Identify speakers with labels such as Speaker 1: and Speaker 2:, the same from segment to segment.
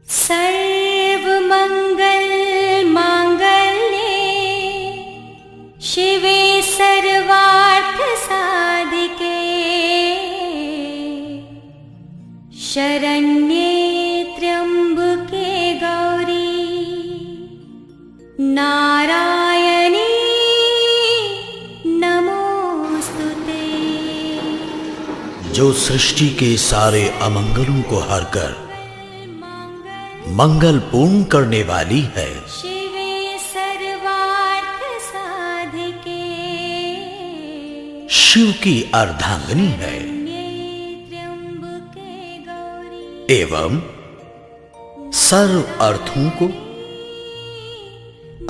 Speaker 1: सर्वमंगल मांगल्ये शिवे सर्वार्थ साधिके शरण्ये त्र्यंबके गौरी नारायणी नमोस्तुते।
Speaker 2: जो सृष्टि के सारे अमंगलों को हरकर मंगल पूर्ण करने वाली है,
Speaker 1: शिवे सर्वार्थ साधिके
Speaker 2: शिव की अर्धांगिनी है
Speaker 1: त्र्यंबके गौरी
Speaker 2: एवं सर्व अर्थों को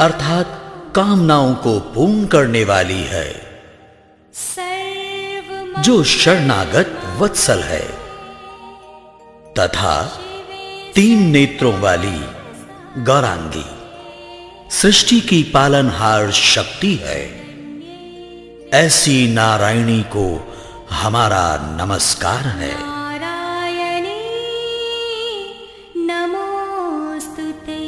Speaker 2: अर्थात कामनाओं को पूर्ण करने वाली है, जो शरणागत वत्सल है तथा 3 नेत्रों वाली गौरांगी सृष्टि की पालनहार शक्ति है। ऐसी नारायणी को हमारा नमस्कार है।
Speaker 1: नारायणी नमोस्तुते।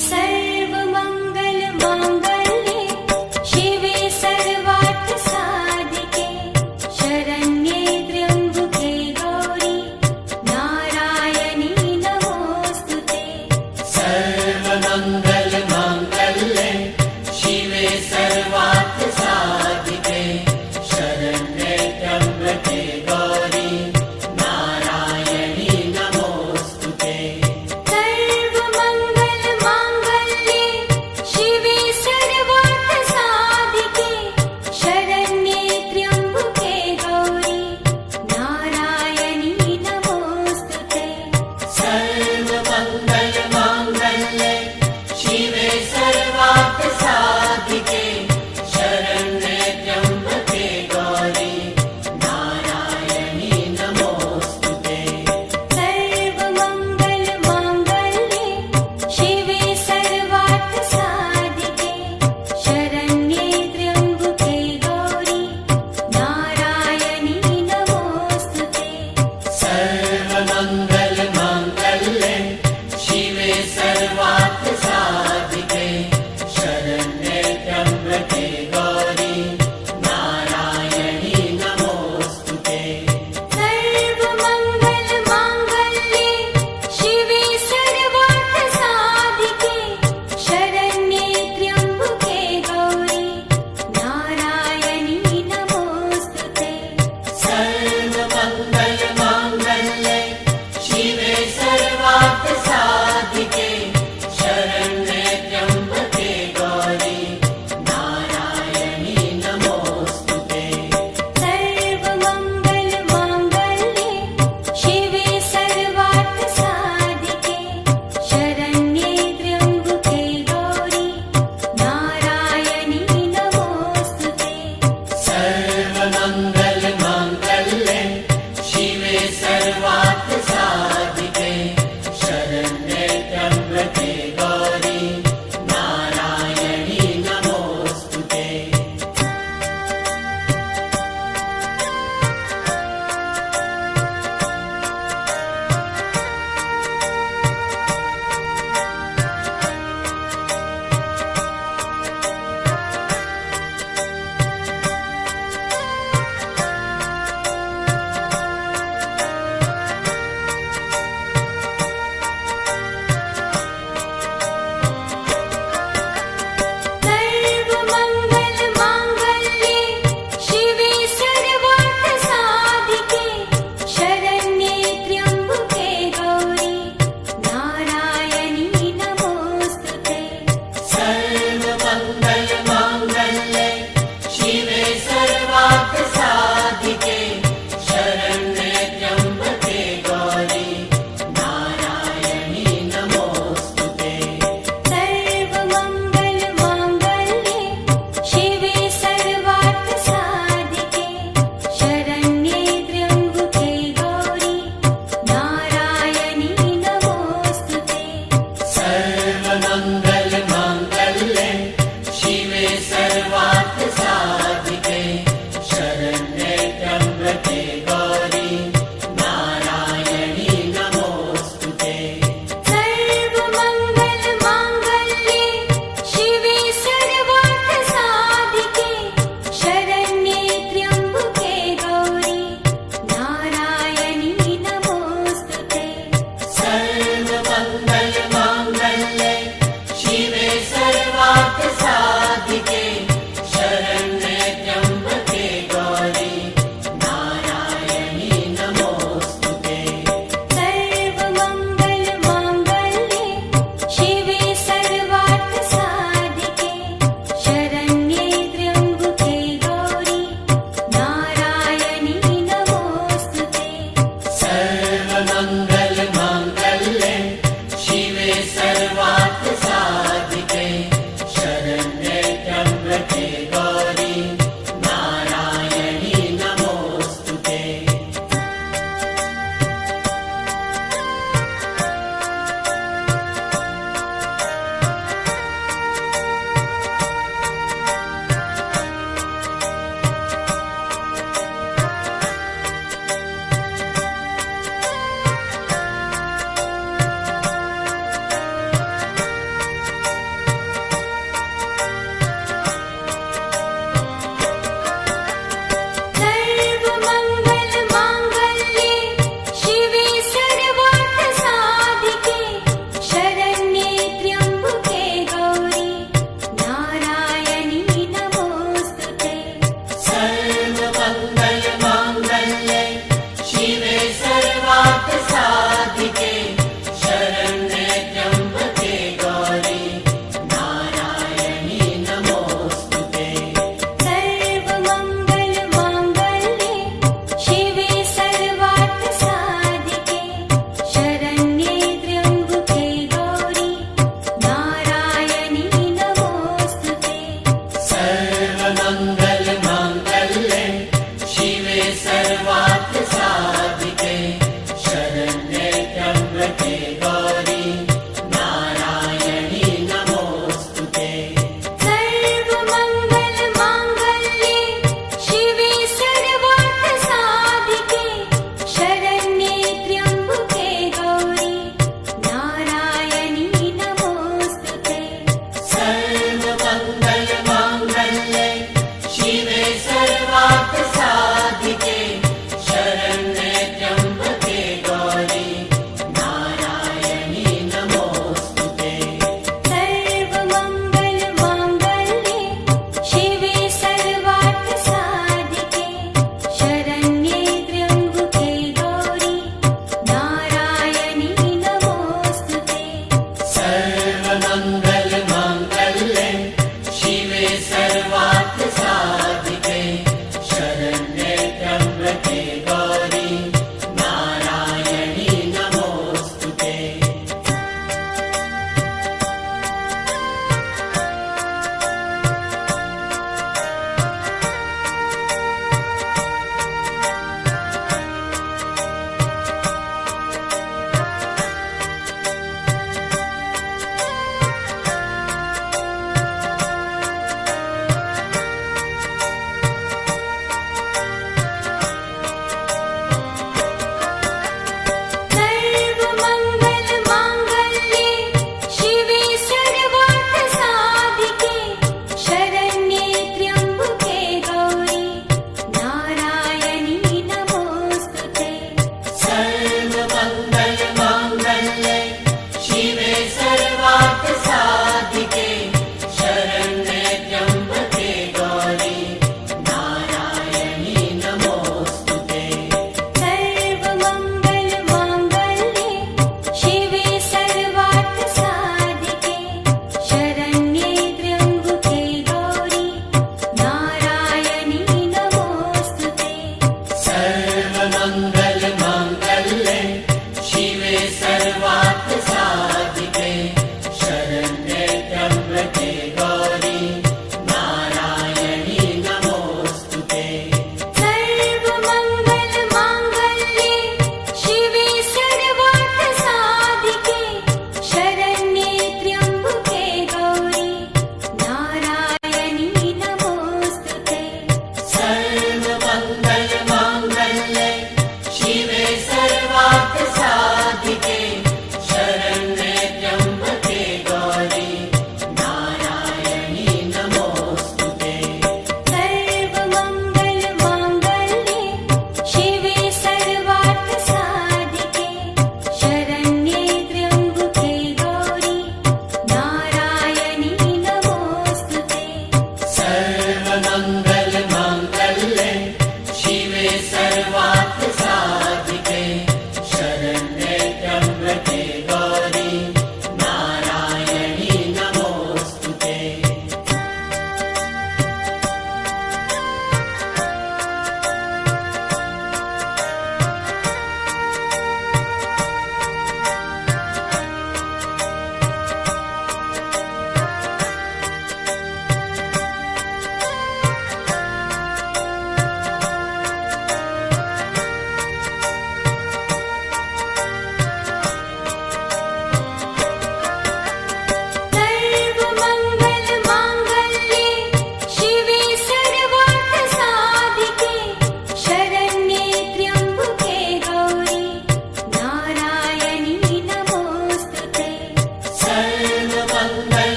Speaker 1: सर्वमंगल मांगल्ये शिवे सर्वार्थ साधिके शरण्ये त्र्यंबके गौरी नारायणी नमोस्तुते।
Speaker 3: सर्वमंगल मांगल्ये शिवे सर्वार्थ साधिके शरण्ये त्र्यंबके गौरी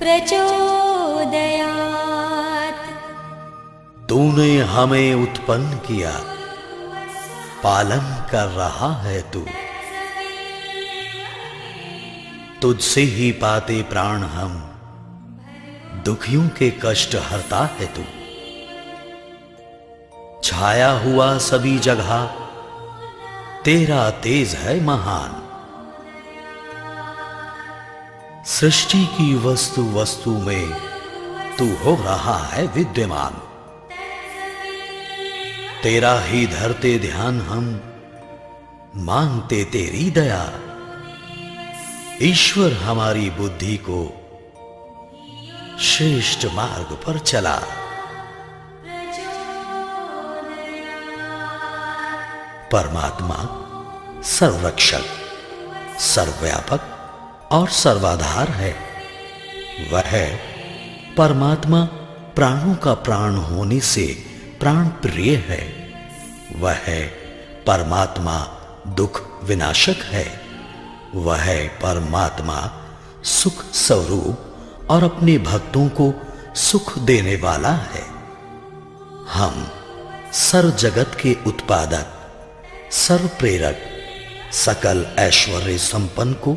Speaker 1: प्रचोदयात्।
Speaker 2: तूने हमें उत्पन्न किया, पालन कर रहा है तू। तुझसे ही पाते प्राण हम, दुखियों के कष्ट हरता है तू। छाया हुआ सभी जगह, तेरा तेज है महान। सृष्टि की वस्तु वस्तु में तू हो रहा है विद्यमान। तेरा ही धरते ध्यान हम, मांगते तेरी दया। ईश्वर हमारी बुद्धि को श्रेष्ठ मार्ग पर चला। परमात्मा सर्वरक्षक, सर्वव्यापक और सर्वाधार है। वह परमात्मा प्राणों का प्राण होने से प्राण प्रिय है। वह परमात्मा दुख विनाशक है। वह परमात्मा सुख स्वरूप और अपने भक्तों को सुख देने वाला है। हम सर्व जगत के उत्पादक, सर्व प्रेरक, सकल ऐश्वर्य संपन्न को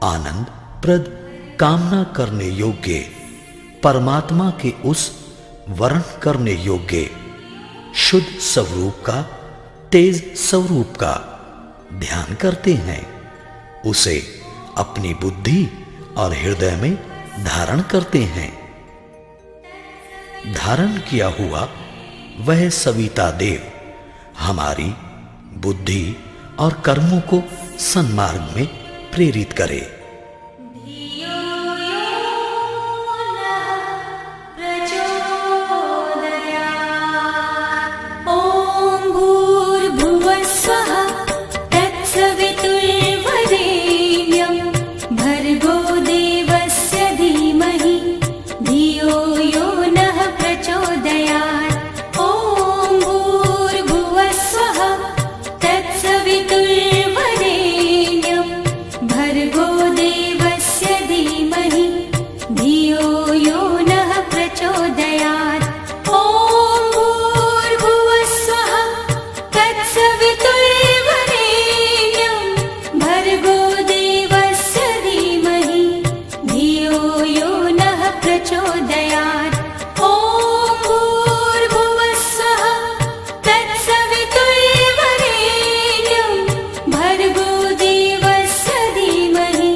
Speaker 2: आनंद प्रद कामना करने योग्य, परमात्मा के उस वर्ण करने योग्य शुद्ध स्वरूप का, तेज स्वरूप का ध्यान करते हैं। उसे अपनी बुद्धि और हृदय में धारण करते हैं। धारण किया हुआ वह सविता देव हमारी बुद्धि और कर्मों को सन्मार्ग में प्रेरित करे।
Speaker 1: धियो यो नः प्रचोदयात्। ॐ भूर्भुवः स्वः तत्सवितुर्वरेण्यं भर्गो देवस्य धीमहि धियो यो नः प्रचोदयात्। ॐ भूर्भुवः स्वः तत्सवितुर्वरेण्यं भर्गो देवस्य धीमहि धियो यो नः प्रचोदयात्। ॐ भूर्भुवः स्वः तत्सवितुर्वरेण्यं भर्गो देवस्य धीमहि धियो यो नः प्रचोदयात्। ॐ भूर्भुवः स्वः तत्सवितुर्वरेण्यं भर्गो देवस्य धीमहि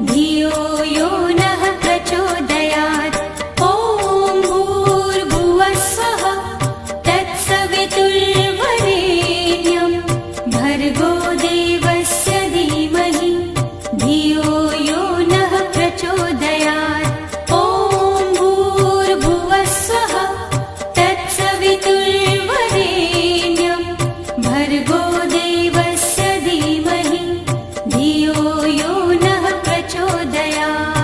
Speaker 1: धियो यो नः प्रचोदयात्। ॐ भूर्भुवः स्वः तत्सवितुर्वरेण्यं भर्गो देवस्य धीमहि धियो यो नः प्रचोदयात्। ॐ भूर्भुवः स्वः तत्सवितुर्वरेण्यं भर्गो देवस्य धीमहि धियो यो नः प्रचोदयात्।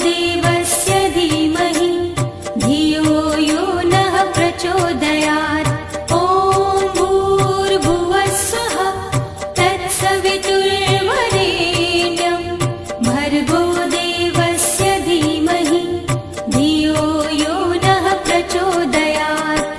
Speaker 1: देवस्य धीमहि धियो यो नः प्रचोदयात् ॐ भूर्भुवः स्वः तत्सवितुर्वरेण्यं भर्गो देवस्य धीमहि धियो यो नः प्रचोदयात्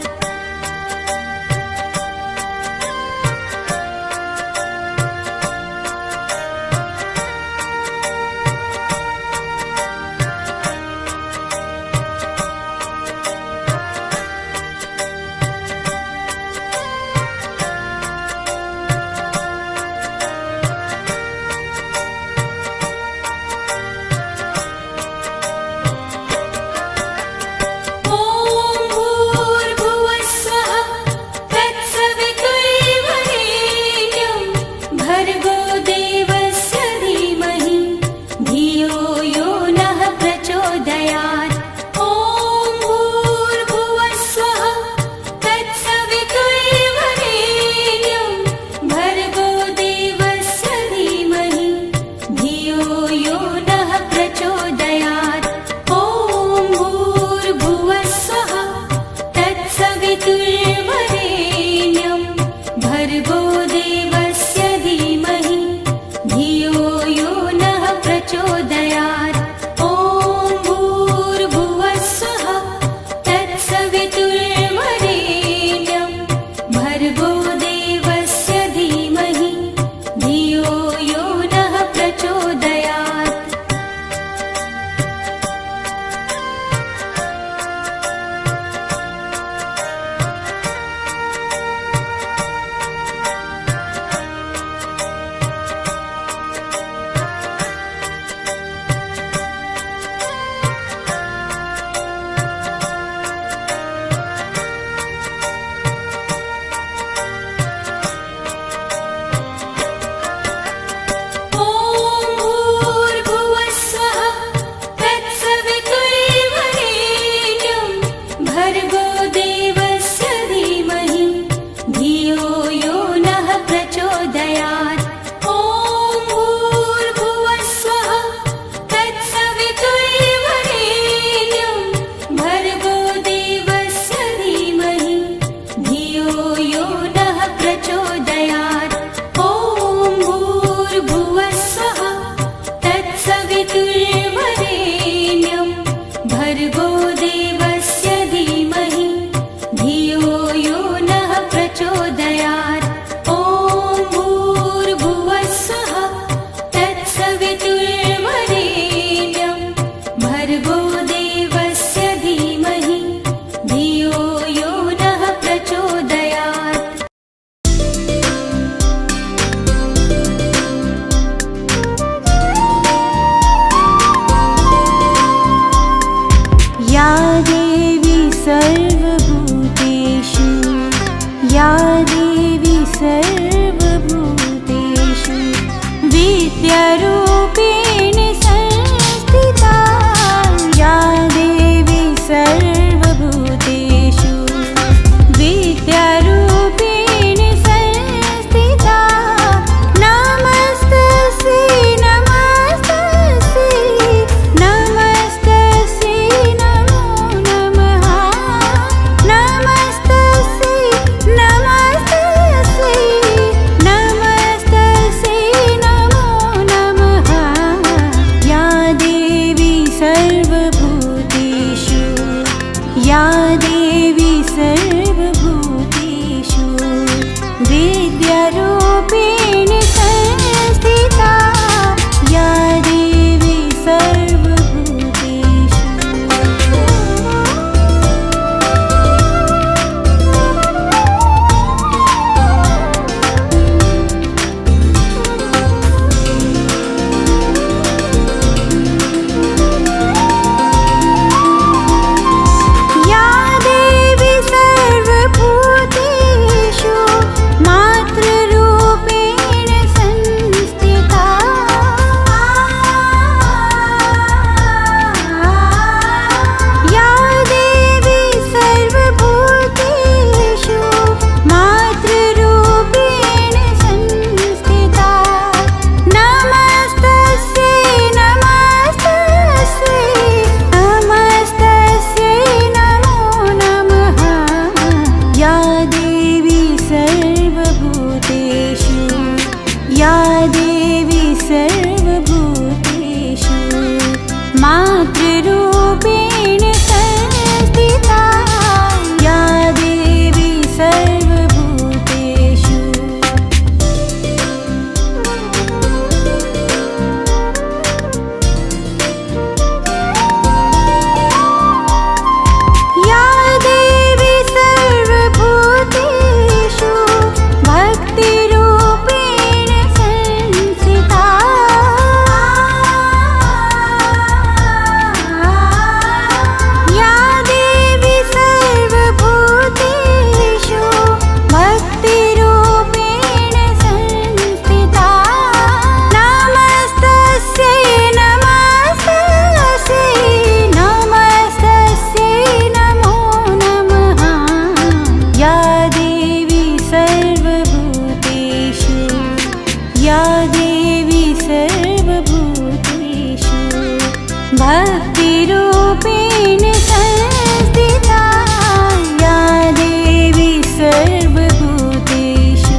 Speaker 1: लक्ष्मीरूपेण संस्थिता या देवी सर्वभूतेषु।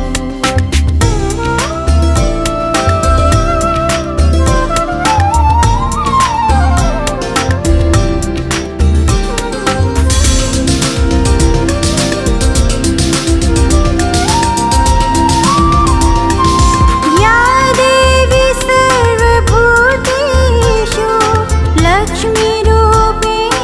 Speaker 1: या देवी सर्वभूतेषु लक्ष्मीरूपेण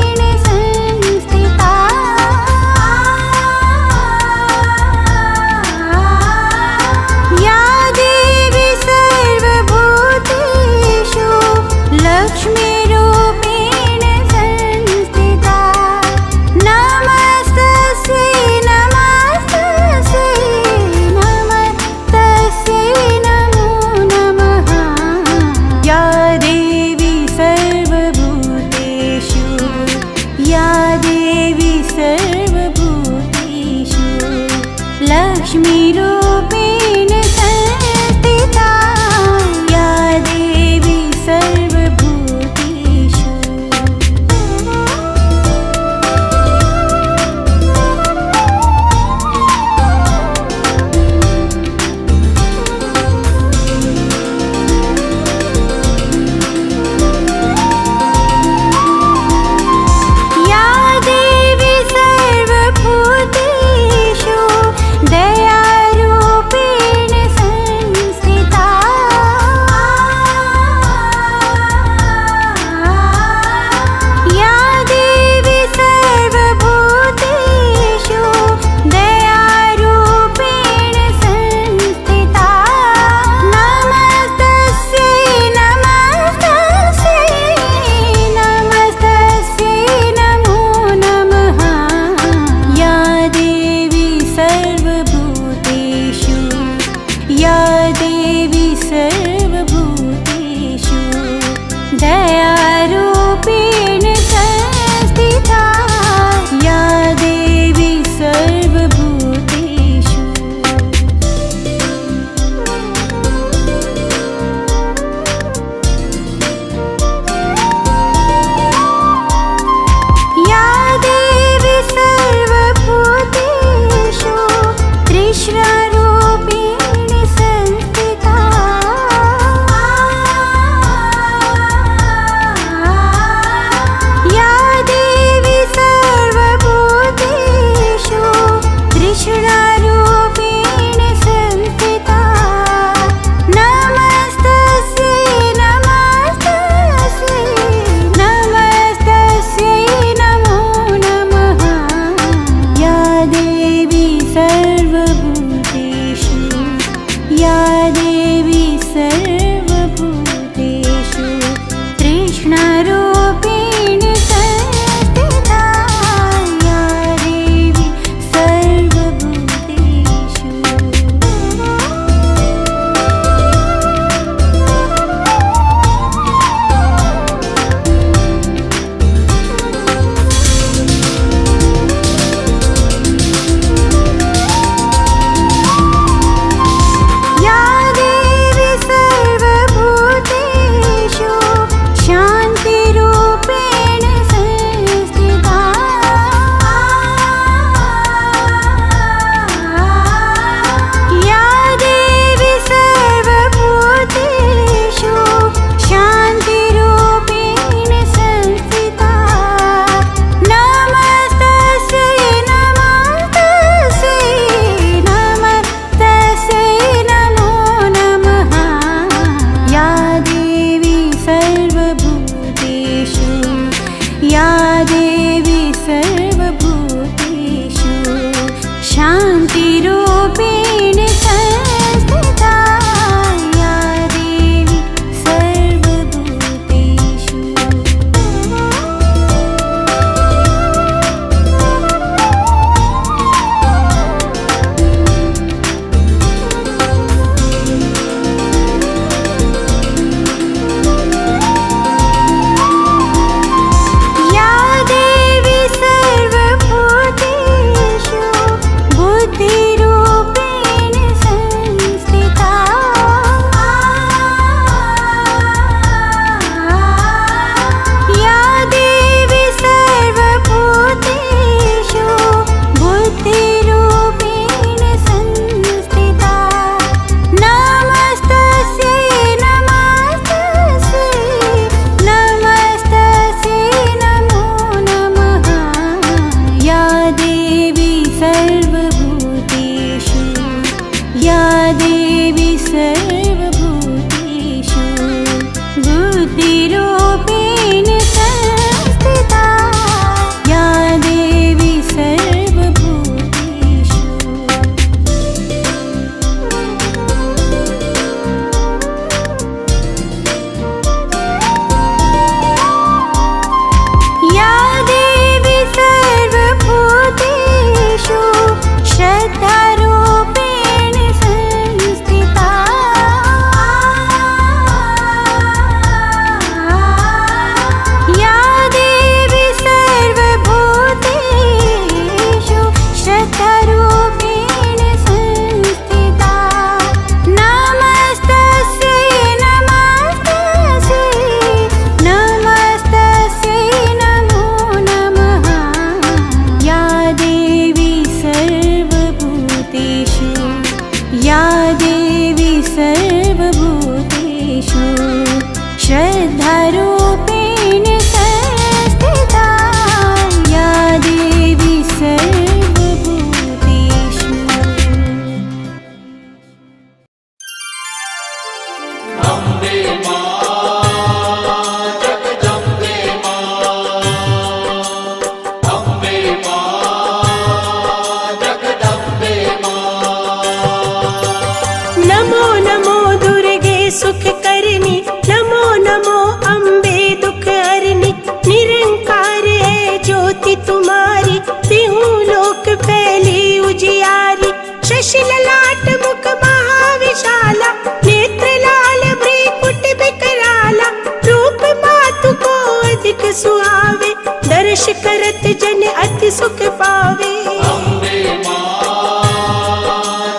Speaker 4: दशरथ जन अति सुख पावे।
Speaker 3: अम्बे मां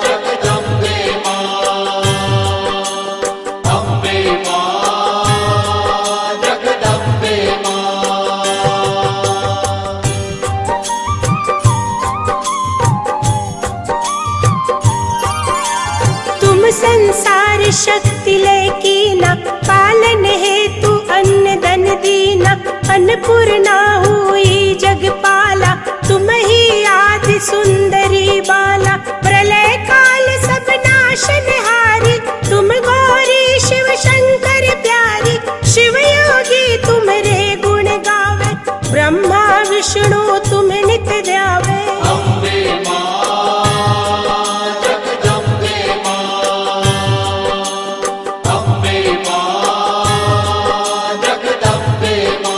Speaker 3: जगदम्बे मां, अम्बे मां जगदम्बे मां।
Speaker 4: तुम संसार शक्ति लय कीना, पालन हेतु अन्न धन दीना। अन्नपूर्णा हुई जगपाला, तुम ही आदि सुंदरी बाला। प्रलय काल सब नाशनहारी, तुम गौरी शिव शंकर प्यारी। शिव योगी तुम्हारे गुण गावे, ब्रह्मा विष्णु तुम नित ध्यावे।
Speaker 3: अम्बे मां जगदम्बे मां, अम्बे मां जगदम्बे मां।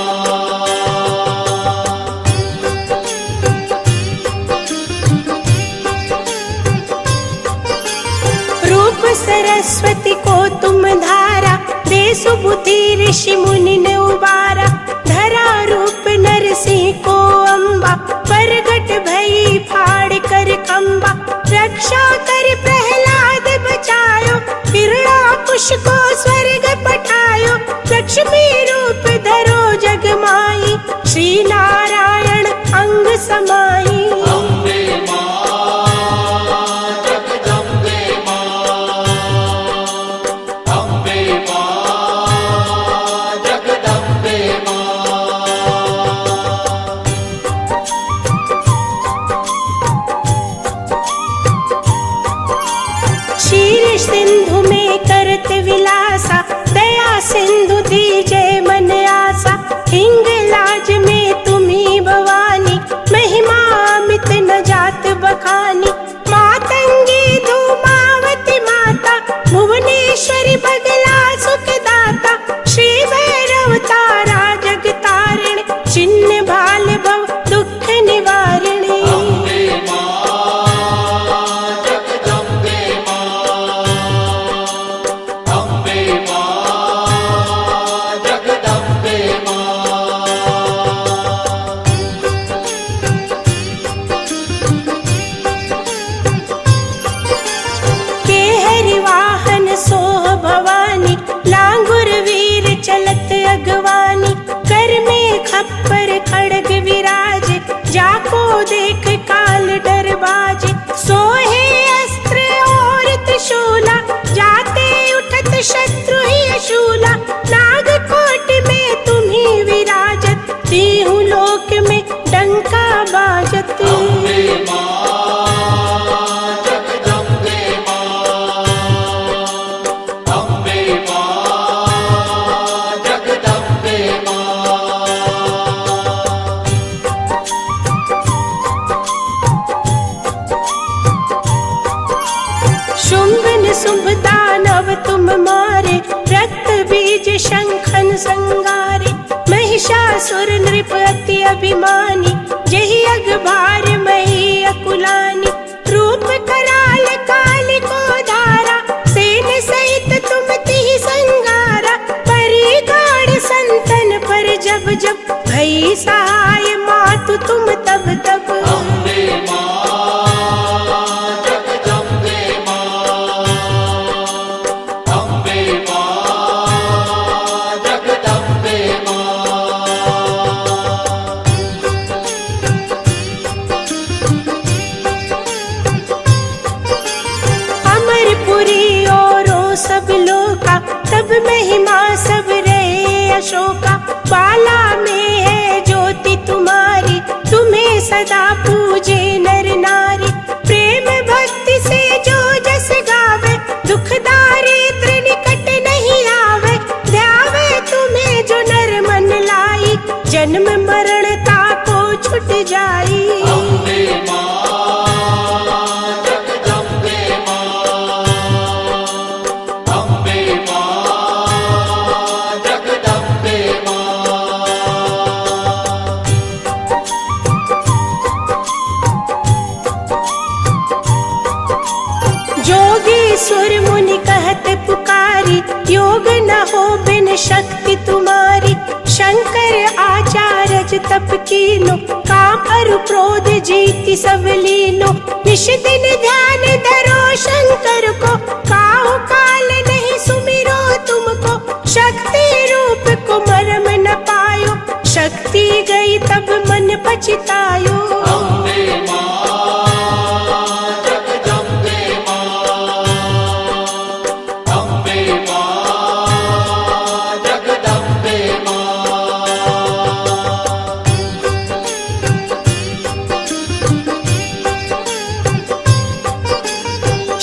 Speaker 4: रूप सरस्वती को तुम धारा, दे सुबुद्धि ऋषि मुनि ने उबारा। धरा रूप नरसिंह को अम्बा, प्रगट भई फाड़ कर खंबा। रक्षा कर प्रहलाद बचायो, हिरण्याकुश को स्वर्ग पठायो। लक्ष्मी रूप धरो जग माई, श्री नारायण अंग समाई।
Speaker 3: अम्बे मां जगदम्बे मां, अम्बे मां जगदम्बे मां।
Speaker 4: क्षीर सिंधु में करत विलासा, दया सिंधु दीजे मन आसा। हिंगलाज में तुम्ही भवानी, महिमा अमित न जात बखानी। मातंगी धूमावती माता, भुवनेश्वरी बगला सुखदाता। श्री भैरव तारा जगतारिणी, चिन्ह भाल भव दुख निवारिणी।
Speaker 3: अम्बे मां जगदम्बे मां, अम्बे मां जगदम्बे मां।
Speaker 4: के हरि वाहन सोह भवानी, लांगुर वीर चलत अगवानी। कर में खप्पर खड़ग विराजे, जाको देख काल डर बाजे। सोहे अस्त्र और त्रिशूला, जाते उठत शत्रु ही शूला। नागकोट में तुम्ही विराजत, तीहू लोक में डंका बाजत।
Speaker 3: अम्बे मां जगदम्बे मां, अम्बे मां जगदम्बे मां।
Speaker 4: शुंभ निशुंभ दानव तुम मारे, रक्त बीज शंखन संगारे। महिषासुर नृप अति अभिमानी, जहि अगभार मही अकुलानी। रूप कराल काल को धारा, सेन सहित तुम तिहि संगारा। परी गाढ़ संतन पर जब जब, भई सहाय मातु तुम तब तब।
Speaker 3: अम्बे मां जगदम्बे मां, अम्बे मां जगदम्बे मां।
Speaker 4: अमरपुरी औरों सब लोका, तब महिमा सब रहे अशोका। बाला में है ज्योति तुम्हारी, तुम्हें सदा पूजे नर नारी। प्रेम भक्ति से जो जस गावे, दुख दारिद्र निकट नहीं आवे। ध्यावे तुम्हें जो नर मन लाई, जन्म मरण ताको छुट जाई।
Speaker 3: अम्बे मां जगदम्बे मां, अम्बे मां जगदम्बे मां।
Speaker 4: जोगी सुर मुनि कहत पुकारी, योग न हो बिन शक्ति तुम्हारी। शंकर आचार्य तप तप कीनो, काम अरु क्रोध जीति सब लीनो। निश दिन ध्यान धरो शंकर को, काहु काल नहीं सुमिरो तुमको। शक्ति रूप को मरम न पायो, शक्ति गई तब मन पछतायो।
Speaker 3: अम्बे मां जगदम्बे मां, अम्बे मां जगदम्बे मां।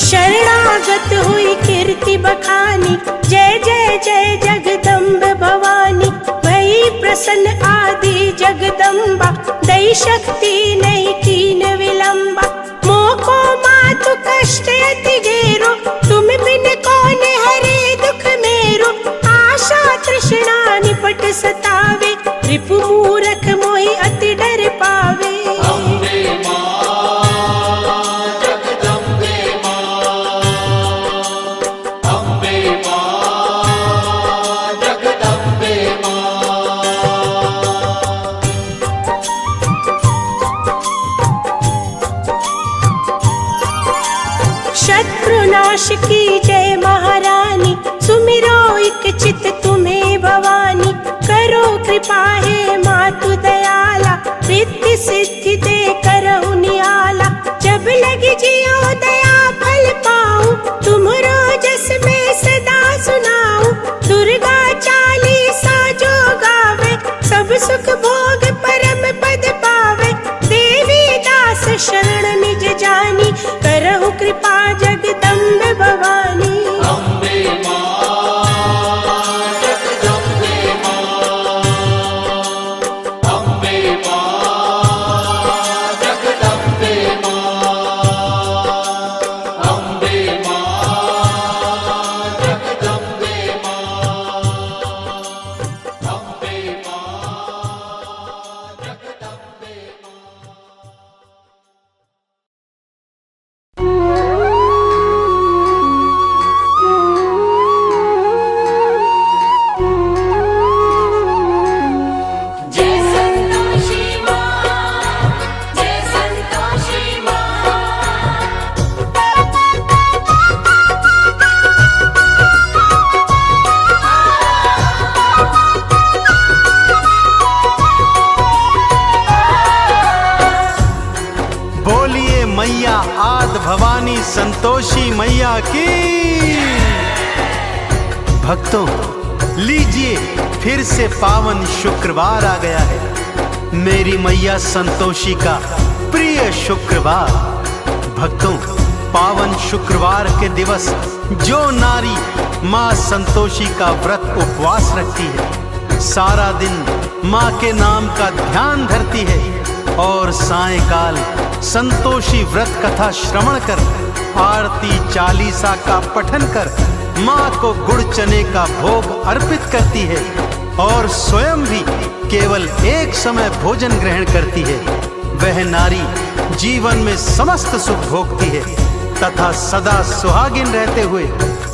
Speaker 4: शरणागत हुई कीर्ति बखानी, जय जय जय जगदम्ब भवानी। भई प्रसन्न आदि जगदम्बा, दई शक्ति नहीं कीन विलंबा। मोको मातु कष्ट अति घेरो, तुम बिन कौन हरे दुख मेरो। आशा तृष्णा निपट सतावे, रिपु मूरख मोहि अति डर पावे।
Speaker 3: अम्बे मां जगदम्बे मां, अम्बे मां जगदम्बे मां।
Speaker 4: शत्रुनाश की जय महारानी, सुमिरो एक चित तुम्हें भवानी। करो कृपा हे मातु दयाला, रिद्धि सिद्धि दे करहु नियाला। जब लगी जियो दया फल पाऊं, तुमरो जस में सदा सुनाऊं। दुर्गा चालीसा जो गावे, सब सुख भोग परम पद पावे। देवी दास शरण निज जानी, करहु कृपा जगदम्ब भवानी।
Speaker 3: अम्बे मां जगदम्बे मां, अम्बे मां जगदम्बे मां, अम्बे मां जगदम्बे मां, अम्बे मां जगदम्बे
Speaker 5: जय संतोषी मां, जय संतोषी मां।
Speaker 6: बोलिए मैया आद भवानी संतोषी मैया की। भक्तों, लीजिए फिर से पावन शुक्रवार आ गया है, मेरी मैया संतोषी का प्रिय शुक्रवार। भक्तों, पावन शुक्रवार के दिवस जो नारी माँ संतोषी का व्रत उपवास रखती है, सारा दिन माँ के नाम का ध्यान धरती है और सायंकाल संतोषी व्रत कथा श्रवण कर, आरती चालीसा का पठन कर माँ को गुड़ चने का भोग अर्पित करती है और स्वयं भी केवल एक समय भोजन ग्रहण करती है। वह नारी जीवन में समस्त सुख भोगती है तथा सदा सुहागिन रहते हुए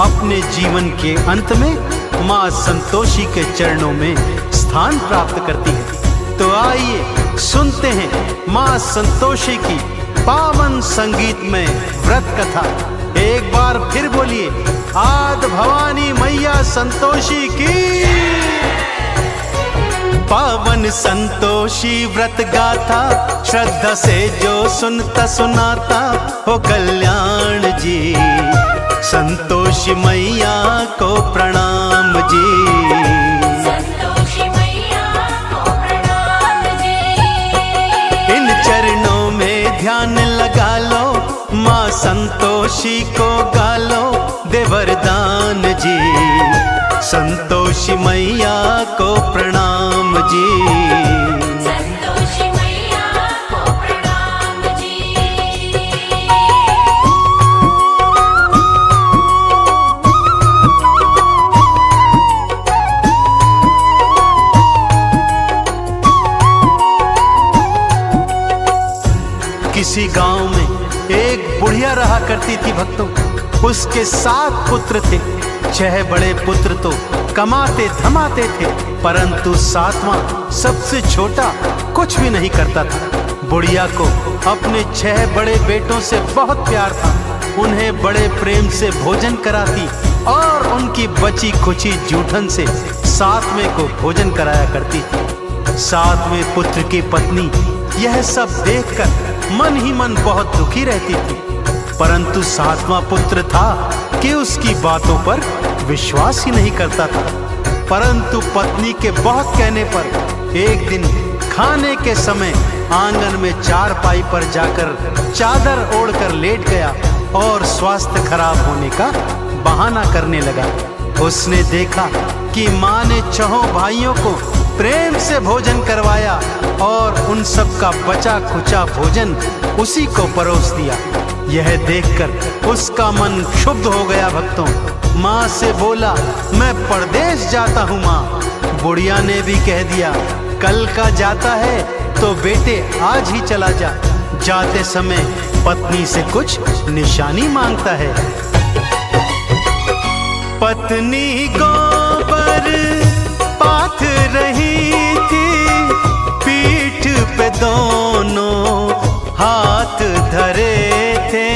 Speaker 6: अपने जीवन के अंत में माँ संतोषी के चरणों में स्थान प्राप्त करती है। तो आइए सुनते हैं माँ संतोषी की पावन संगीतमय व्रत कथा। एक बार फिर बोलिए, आद भवानी मैया संतोषी की। पावन संतोषी व्रत गाथा, श्रद्धा से जो सुनता सुनाता हो कल्याण जी। संतोषी मैया को प्रणाम जी।
Speaker 5: संतोषी मैया को प्रणाम जी।
Speaker 6: इन चरणों में ध्यान लगा लो, माँ संतोषी को गालो दे वरदान जी। संतोषी मैया को प्रणाम जी।
Speaker 5: संतोषी मैया को प्रणाम जी।
Speaker 6: किसी गांव में एक बुढ़िया रहा करती थी भक्तों। उसके 7 पुत्र थे। 6 बड़े पुत्र तो कमाते धमाते थे, परंतु सातवां सबसे छोटा कुछ भी नहीं करता था। बुढ़िया को अपने 6 बड़े बेटों से बहुत प्यार था। उन्हें बड़े प्रेम से भोजन कराती और उनकी बची खुची जूठन से सातवें को भोजन कराया करती थी। सातवें पुत्र की पत्नी यह सब देखकर मन ही मन बहुत दुखी रहती थी, परंतु सातवां पुत्र था कि उसकी बातों पर विश्वास ही नहीं करता था। परंतु पत्नी के बहुत कहने पर एक दिन खाने के समय आंगन में चारपाई पर जाकर चादर ओढ़कर लेट गया और स्वास्थ्य खराब होने का बहाना करने लगा। उसने देखा कि माँ ने 6 भाइयों को प्रेम से भोजन करवाया और उन सब का बचा खुचा भोजन उसी को परोस दिया। यह देखकर उसका मन क्षुब्ध हो गया। भक्तों, माँ से बोला, मैं परदेश जाता हूँ माँ। बुढ़िया ने भी कह दिया, कल का जाता है तो बेटे आज ही चला जा। जाते समय पत्नी से कुछ निशानी मांगता है। पत्नी गोबर पाथ रही थी, पीठ पे दोनों हाथ धरे थे।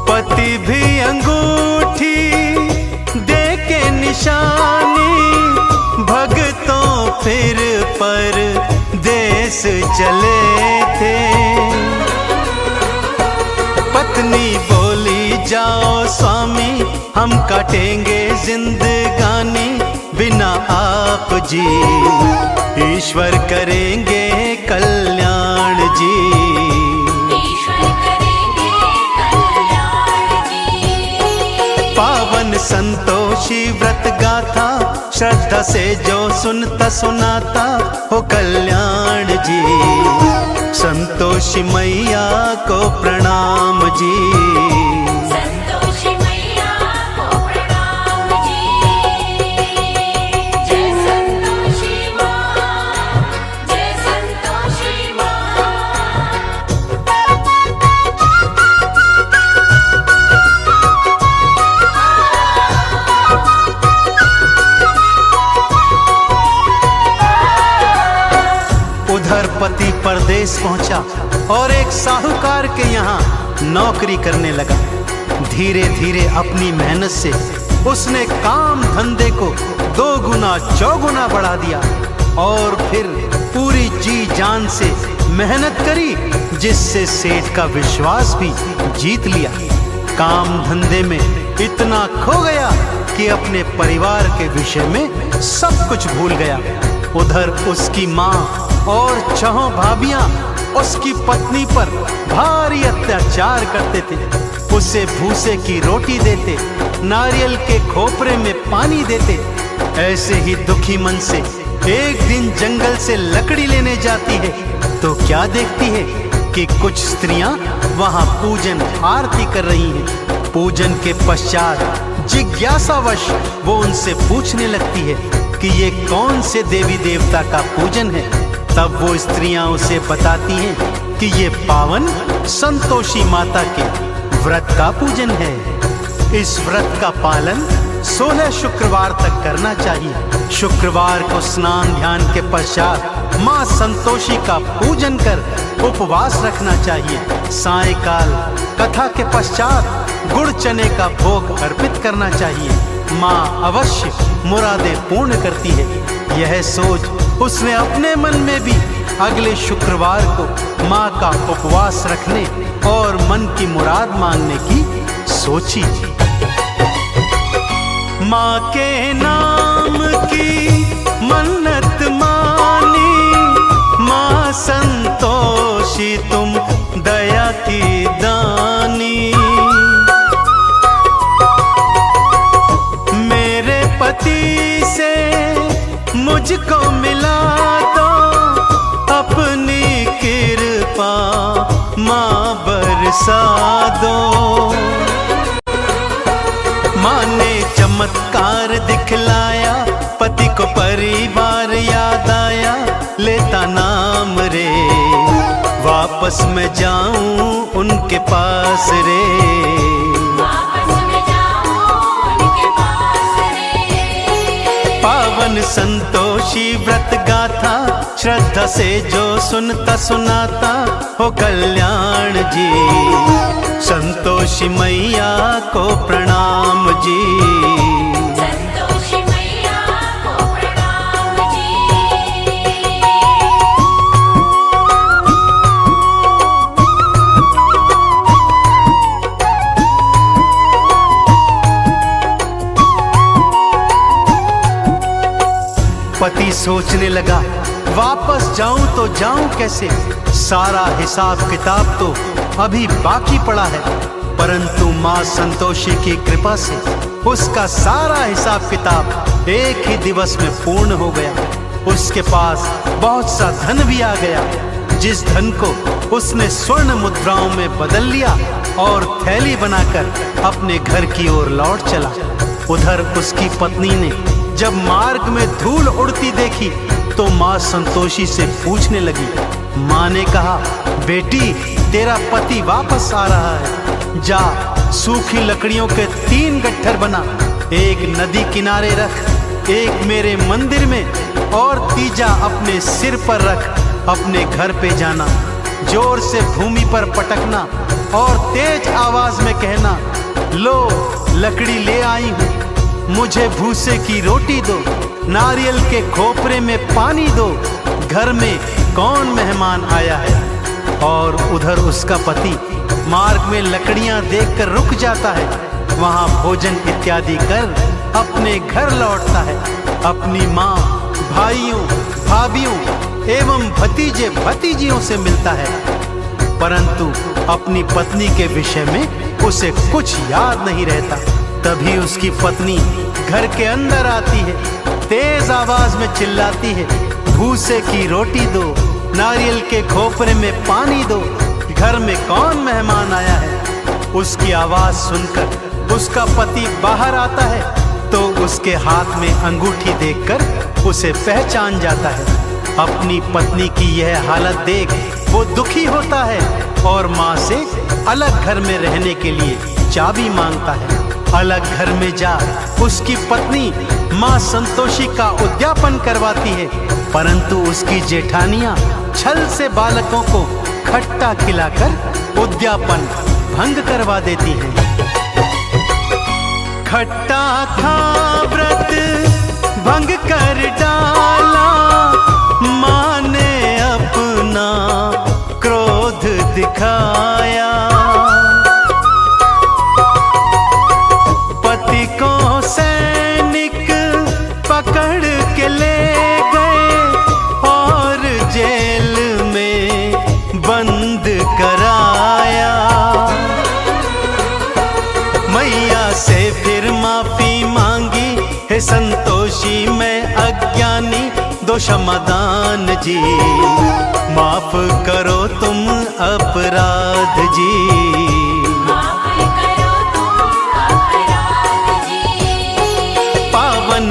Speaker 6: पति भी अंगूठी दे के निशानी, भगतों फिर पर देश चले थे। पत्नी बोली, जाओ स्वामी, हम काटेंगे जिंदगानी, बिना आप जी ईश्वर करेंगे कल्याण जी।
Speaker 5: ईश्वर करेंगे कल्याण जी।
Speaker 6: पावन संतोषी व्रत गाथा, श्रद्धा से जो सुनता सुनाता हो कल्याण जी। संतोषी मैया को प्रणाम जी।
Speaker 5: संतोषी मैया को प्रणाम जी। जय संतोषी माँ, जय संतोषी माँ।
Speaker 6: उधर पति परदेश पहुंचा और एक साहूकार के यहाँ नौकरी करने लगा। धीरे धीरे अपनी मेहनत से उसने काम धंधे को 2 गुना 4 गुना बढ़ा दिया और फिर पूरी जी जान से मेहनत करी, जिससे सेठ का विश्वास भी जीत लिया। काम धंधे में इतना खो गया कि अपने परिवार के विषय में सब कुछ भूल गया। उधर उसकी माँ और 6 भाभियां उसकी पत्नी पर भारी अत्याचार करते थे। उसे भूसे की रोटी देते, नारियल के खोपरे में पानी देते। ऐसे ही दुखी मन से एक दिन जंगल से लकड़ी लेने जाती है तो क्या देखती है कि कुछ स्त्रियां वहां पूजन आरती कर रही हैं। पूजन के पश्चात जिज्ञासावश वो उनसे पूछने लगती है कि ये कौन से देवी देवता का पूजन है। तब वो स्त्रियां उसे बताती हैं कि ये पावन संतोषी माता के व्रत का पूजन है। इस व्रत का पालन 16 शुक्रवार तक करना चाहिए। शुक्रवार को स्नान ध्यान के पश्चात माँ संतोषी का पूजन कर उपवास रखना चाहिए। सायंकाल कथा के पश्चात गुड़ चने का भोग अर्पित करना चाहिए। माँ अवश्य मुरादें पूर्ण करती है। यह सोच उसने अपने मन में भी अगले शुक्रवार को माँ का उपवास रखने और मन की मुराद मांगने की सोची। माँ के नाम की मन्नत मानी, माँ संतोषी तुम दया की दानी। मेरे पति से मुझको मिला दो अपनी कृपा, माँ बरसा दो। माँ ने चमत्कार दिखलाया, पति को परिवार याद आया। लेता नाम रे, वापस मैं जाऊं उनके पास रे।
Speaker 5: वापस मैं जाऊं
Speaker 6: संतोषी व्रत गाथा श्रद्धा से जो सुनता सुनाता हो कल्याण जी। संतोषी मैया को प्रणाम जी।
Speaker 5: संतोषी मैया को प्रणाम जी।
Speaker 6: पति सोचने लगा वापस जाऊं तो जाऊं कैसे, सारा हिसाब किताब तो अभी बाकी पड़ा है। परंतु मां संतोषी की कृपा से उसका सारा हिसाब किताब एक ही दिवस में पूर्ण हो गया। उसके पास बहुत सा धन भी आ गया, जिस धन को उसने स्वर्ण मुद्राओं में बदल लिया और थैली बनाकर अपने घर की ओर लौट चला। उधर उसकी पत्नी ने जब मार्ग में धूल उड़ती देखी तो मां संतोषी से पूछने लगी। मां ने कहा, बेटी तेरा पति वापस आ रहा है, जा सूखी लकड़ियों के 3 गट्ठर बना, एक नदी किनारे रख, एक मेरे मंदिर में और तीजा अपने सिर पर रख। अपने घर पे जाना, जोर से भूमि पर पटकना और तेज आवाज में कहना, लो लकड़ी ले आई हूं, मुझे भूसे की रोटी दो, नारियल के खोपरे में पानी दो, घर में कौन मेहमान आया है। और उधर उसका पति मार्ग में लकड़ियां देखकर रुक जाता है, वहां भोजन इत्यादि कर अपने घर लौटता है। अपनी माँ, भाइयों, भाभियों एवं भतीजे भतीजियों से मिलता है, परंतु अपनी पत्नी के विषय में उसे कुछ याद नहीं रहता। तभी उसकी पत्नी घर के अंदर आती है, तेज आवाज में चिल्लाती है, भूसे की रोटी दो, नारियल के खोपरे में पानी दो, घर में कौन मेहमान आया है। उसकी आवाज सुनकर उसका पति बाहर आता है तो उसके हाथ में अंगूठी देखकर उसे पहचान जाता है। अपनी पत्नी की यह हालत देख वो दुखी होता है और माँ से अलग घर में रहने के लिए चाबी मांगता है। अलग घर में जा उसकी पत्नी मां संतोषी का उद्यापन करवाती है, परंतु उसकी जेठानियां छल से बालकों को खट्टा खिलाकर उद्यापन भंग करवा देती हैं। खट्टा था व्रत भंग कर डाला, मां ने अपना क्रोध दिखाया। पति को सैनिक पकड़ के ले गए और जेल में बंद कराया। मैया से फिर माफी मांगी, हे संतोषी मैं अज्ञानी दो क्षमादान जी, माफ करो तुम अपराध जी।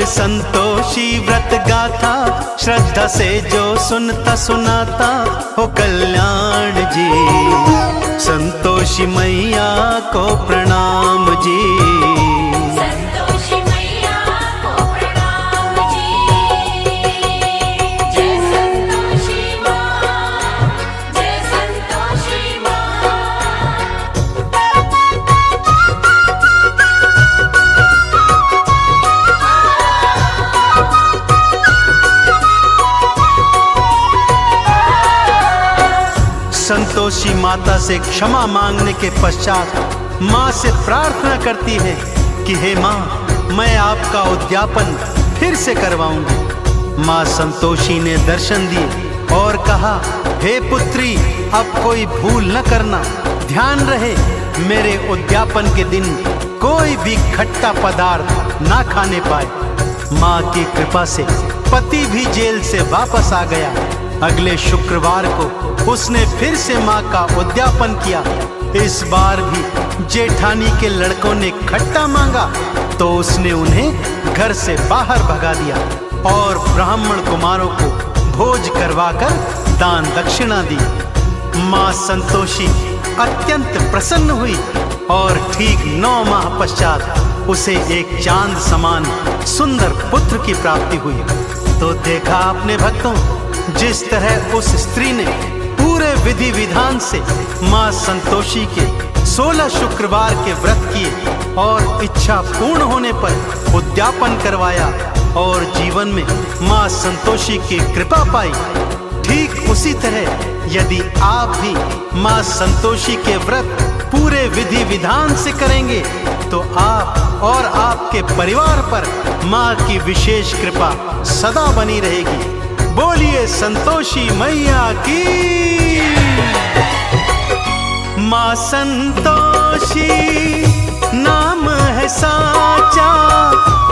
Speaker 6: संतोषी व्रत गाथा श्रद्धा से जो सुनता सुनाता हो कल्याण जी। संतोषी मैया को प्रणाम जी।
Speaker 5: संतोषी मैया को प्रणाम जी। जय संतोषी माँ, जय संतोषी माँ।
Speaker 6: संतोषी माता से क्षमा मांगने के पश्चात माँ से प्रार्थना करती है कि हे माँ, मैं आपका उद्यापन फिर से करवाऊंगी। माँ संतोषी ने दर्शन दिए और कहा, हे पुत्री अब कोई भूल न करना, ध्यान रहे मेरे उद्यापन के दिन कोई भी खट्टा पदार्थ ना खाने पाए। माँ की कृपा से पति भी जेल से वापस आ गया। अगले शुक्रवार को उसने फिर से माँ का उद्यापन किया। इस बार भी जेठानी के लड़कों ने खट्टा मांगा तो उसने उन्हें घर से बाहर भगा दिया और ब्राह्मण कुमारों को भोज करवाकर दान दक्षिणा दी। माँ संतोषी अत्यंत प्रसन्न हुई और ठीक 9 माह पश्चात उसे एक चांद समान सुंदर पुत्र की प्राप्ति हुई। तो देखा आपने भक्तों, जिस तरह उस स्त्री ने पूरे विधि विधान से माँ संतोषी के 16 शुक्रवार के व्रत किए और इच्छा पूर्ण होने पर उद्यापन करवाया और जीवन में माँ संतोषी की कृपा पाई, ठीक उसी तरह यदि आप भी माँ संतोषी के व्रत पूरे विधि विधान से करेंगे तो आप और आपके परिवार पर माँ की विशेष कृपा सदा बनी रहेगी। बोलिए संतोषी मैया की। माँ संतोषी नाम है साचा,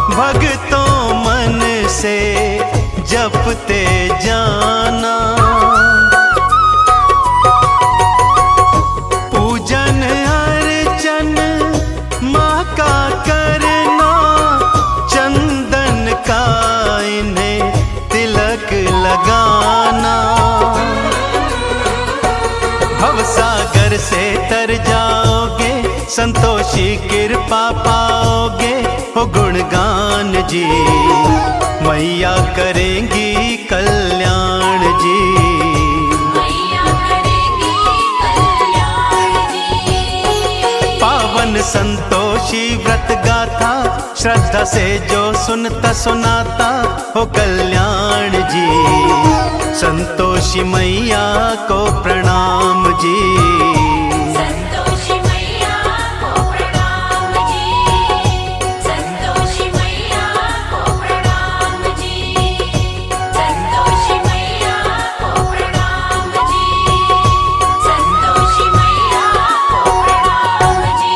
Speaker 6: भक्तों मन से जपते जाना। पूजन अर्चन माँ का करना, चंदन का इन्हें तिलक लगाना। भवसागर से तर जाओगे, संतोषी कृपा पाओगे। हो गुणगान जी, मैया करेंगी कल्याण जी।
Speaker 5: मैया करेंगी कल्याण जी।
Speaker 6: पावन संतोषी व्रत गाथा, श्रद्धा से जो सुनता सुनाता हो कल्याण जी। संतोषी मैया को प्रणाम जी।
Speaker 5: संतोषी मैया को प्रणाम जी। संतोषी मैया को प्रणाम जी। संतोषी मैया को प्रणाम जी। संतोषी मैया को प्रणाम जी।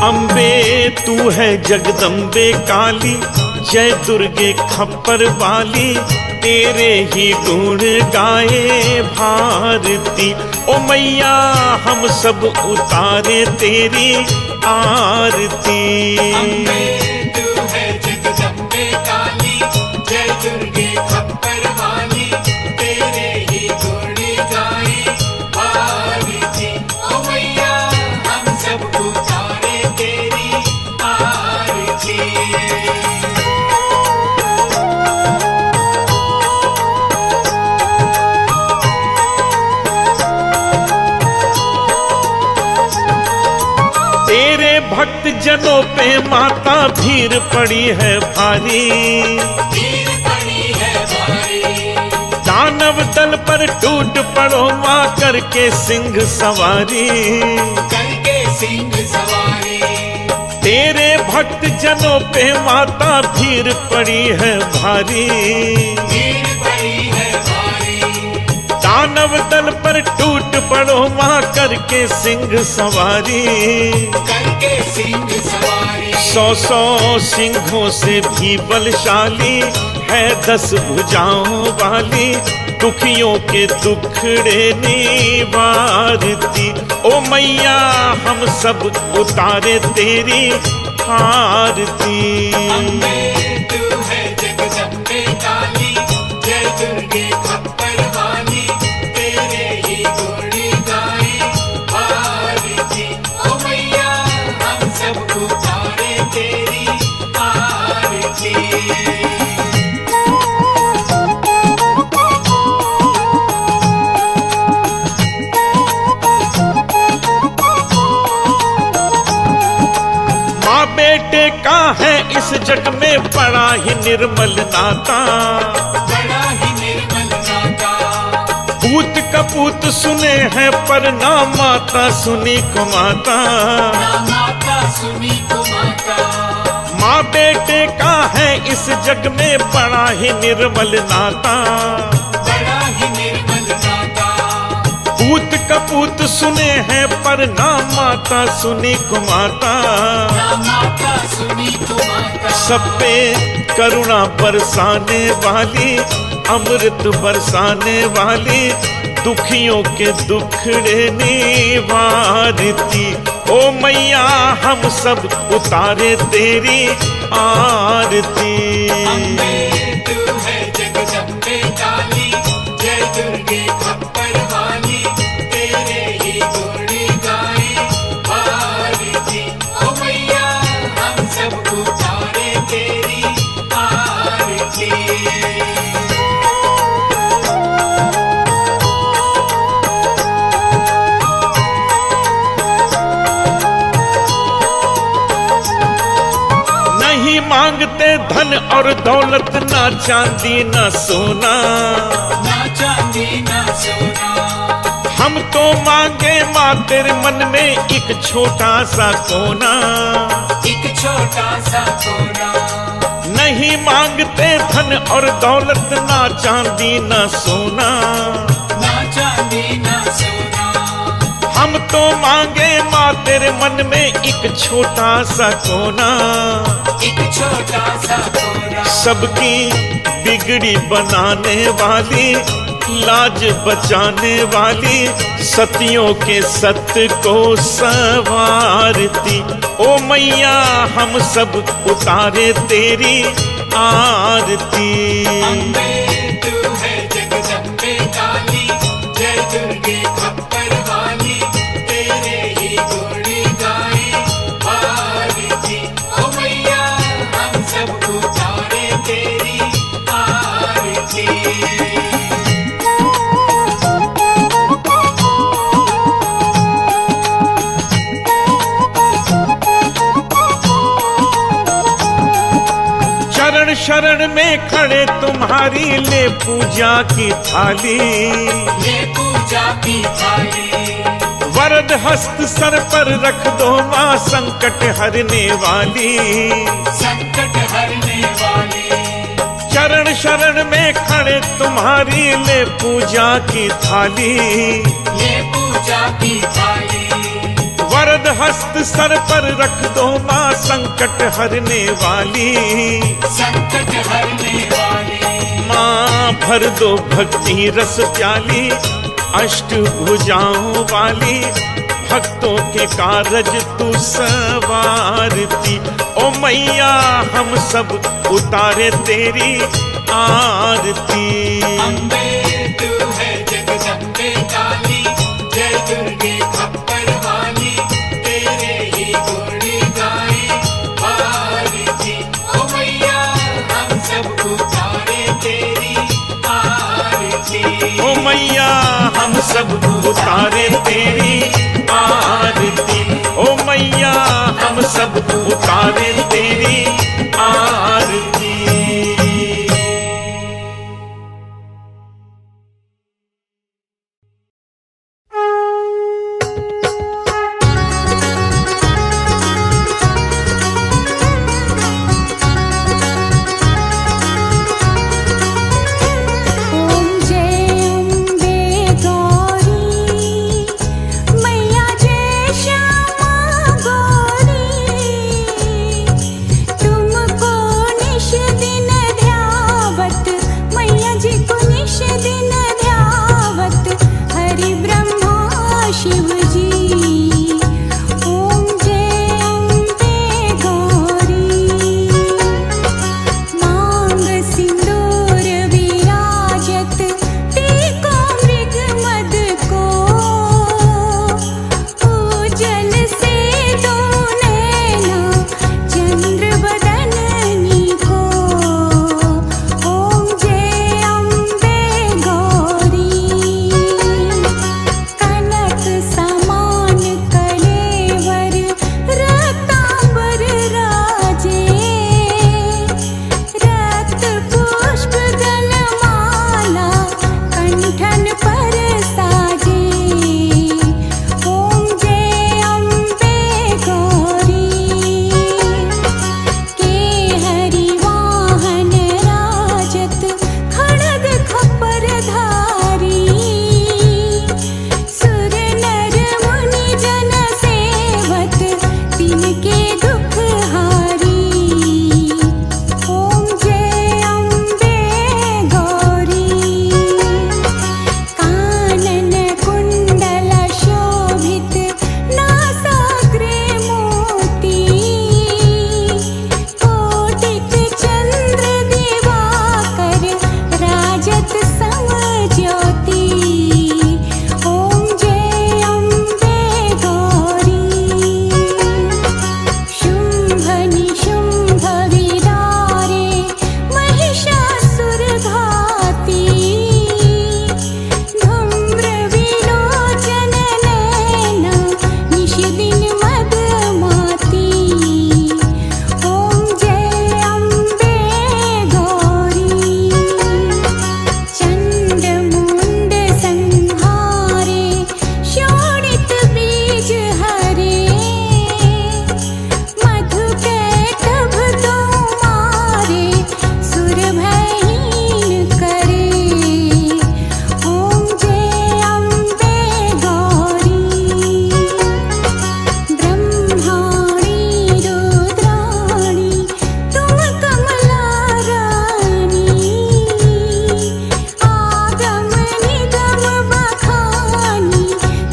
Speaker 7: अम्बे तू है जगदम्बे काली, जय दुर्गे खप्पर वाली, तेरे ही गुण गाए भारती। ओ मैया हम सब उतारे तेरी आरती।
Speaker 3: तू है जगदम्बे काली, जय दुर्गे खप्पर वाली, तेरे ही गुण गाए भारती। ओ मैया हम सब उतारे तेरी आरती।
Speaker 7: तेरे भक्त जनों पे माता भीड़ पड़ी है भारी,
Speaker 3: भीड़ पड़ी है भारी,
Speaker 7: दानव दल पर टूट पड़ो माँ करके सिंह सवारी।
Speaker 3: करके सिंह सवारी।
Speaker 7: तेरे भक्त जनों पे माता भीड़ पड़ी है भारी,
Speaker 3: भीड़ पड़ी है भारी,
Speaker 7: दानव दल पर टूट पड़ो माँ करके सिंह सवारी।
Speaker 3: करके सिंह सवारी।
Speaker 7: 100 सिंहों से भी बलशाली है 10 भुजाओं वाली, दुखियों के दुखड़े निवारती। ओ मैया हम सब उतारे तेरी आरती।
Speaker 3: तू है जगदम्बे काली, जय दुर्गे खप्पर वाली, तेरे ही गुण गाए भारती। ओ मैया हम सब उतारे तेरी आरती।
Speaker 7: माँ बेटे का है इस जग में बड़ा ही निर्मल नाता,
Speaker 3: बड़ा ही निर्मल नाता।
Speaker 7: पूत कपूत सुने हैं पर ना माता सुनी को माता।
Speaker 3: ना माता सुनी को माता।
Speaker 7: माँ बेटे का है इस जग में बड़ा ही निर्मल नाता,
Speaker 3: बड़ा ही निर्मल नाता।
Speaker 7: पूत कपूत सुने हैं पर ना माता सुनी को माता।
Speaker 3: ना माता सुनी को माता।
Speaker 7: सब पे करुणा बरसाने वाली, अमृत बरसाने वाली, दुखियों के दुखड़े निवारती। ओ मैया हम सब उतारे तेरी आरती।
Speaker 3: तू है जगदम्बे काली, जय दुर्गे खप्पर वाली, तेरे ही गुण गाए भारती। ओ मैया हम सब उतारे तेरी आरती।
Speaker 7: नहीं मांगते धन और दौलत, ना चांदी ना सोना,
Speaker 3: ना चांदी ना सोना।
Speaker 7: हम तो मांगे माँ तेरे मन में एक छोटा सा कोना।
Speaker 3: एक छोटा सा कोना।
Speaker 7: नहीं मांगते धन और दौलत, ना चांदी ना सोना,
Speaker 3: ना चांदी ना सोना।
Speaker 7: हम तो मांगे माँ तेरे मन में एक छोटा सा कोना।
Speaker 3: एक छोटा सा कोना।
Speaker 7: सबकी बिगड़ी बनाने वाली, लाज बचाने वाली, सतियों के सत्य को संवारती। ओ मैया हम सब उतारे तेरी आरती।
Speaker 3: तू है जगदम्बे काली, जय दुर्गे खप्पर वाली, तेरे ही गुण गाए भारती। ओ मैया हम सब उतारे तेरी आरती।
Speaker 7: शरण शरण में खड़े तुम्हारी ले पूजा की थाली,
Speaker 3: ये पूजा की थाली।
Speaker 7: वरद हस्त सर पर रख दो माँ संकट हरने वाली।
Speaker 3: संकट हरने वाली।
Speaker 7: चरण शरण में खड़े तुम्हारी ले पूजा की थाली,
Speaker 3: ये पूजा की थाली।
Speaker 7: वरद हस्त सर पर रख दो माँ संकट हरने वाली।
Speaker 3: संकट हरने वाली
Speaker 7: माँ भर दो भक्ति रस प्याली, अष्ट भुजाओं वाली भक्तों के कारज तू सवारती। ओ मैया हम सब उतारे तेरी आरती।
Speaker 3: अम्बे तू है जगदम्बे काली, जय दुर्गे खप्पर वाली, तेरे ही गुण गाए आरती। ओ मैया हम सब उतारे तेरी आरती।
Speaker 7: ओ मैया हम सब उतारे तेरी आरती। ओ मैया हम सब उतारे तेरी आरती।
Speaker 1: ओम जय अम्बे गौरी मैया जय श्यामा गौरी, तुमको निश दिन ध्यावत मैया जी को निश दिन ध्यावत हरि ब्रह्मा शिव जी। ओम जय अम्बे गौरी मांग सिंदूर विराजत टीको मृग मद को, पूजन से दो नैना चंद्र बदननी को। ओम जय अम्बे गौरी कनक समान कलेवर रतांबर राजे, रक्त पुष्प गलमाला कंठन पर साजे। ओम जय अम्बे गौरी के हरि वाहन राजत खड़ग खपर धारी, सुर नर मुनि जन सेवत तिनके दुख हारी। ओम जय अम्बे गौरी कानन कुंडल शोभित नासाग्रे मोती, कोटिक चंद्र दिवाकर राजत सम ज्योति। ओम जय अम्बे गौरी शुंभ निशुंभ विदारे महिषासुर घाती, धूम्र विलोचन नैना निश दिन मदमाती। ओम जय अम्बे गौरी चंड मुंड संहारे शोणित बीज हरे, मधु कैटभ दो मारे सुर भयहीन करे। ओम जय अम्बे गौरी ब्रह्माणी रुद्राणी तुम कमला रानी, आगम निगम बखानी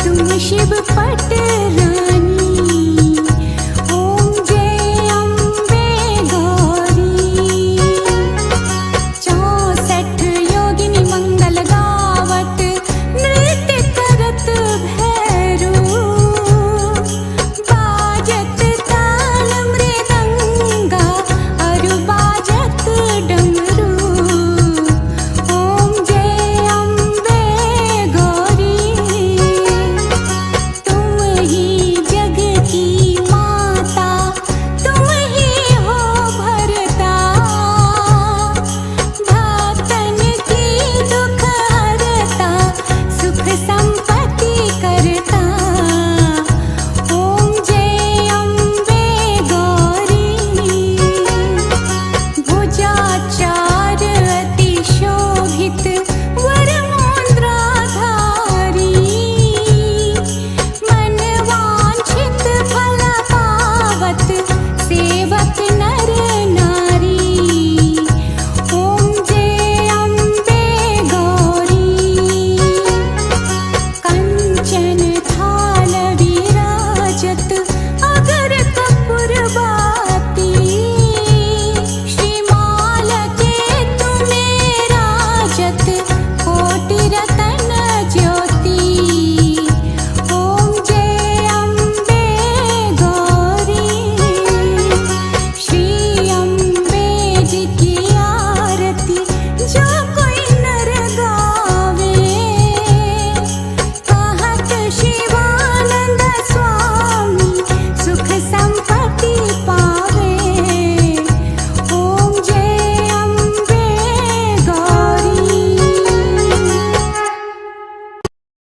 Speaker 1: तुम शिव पट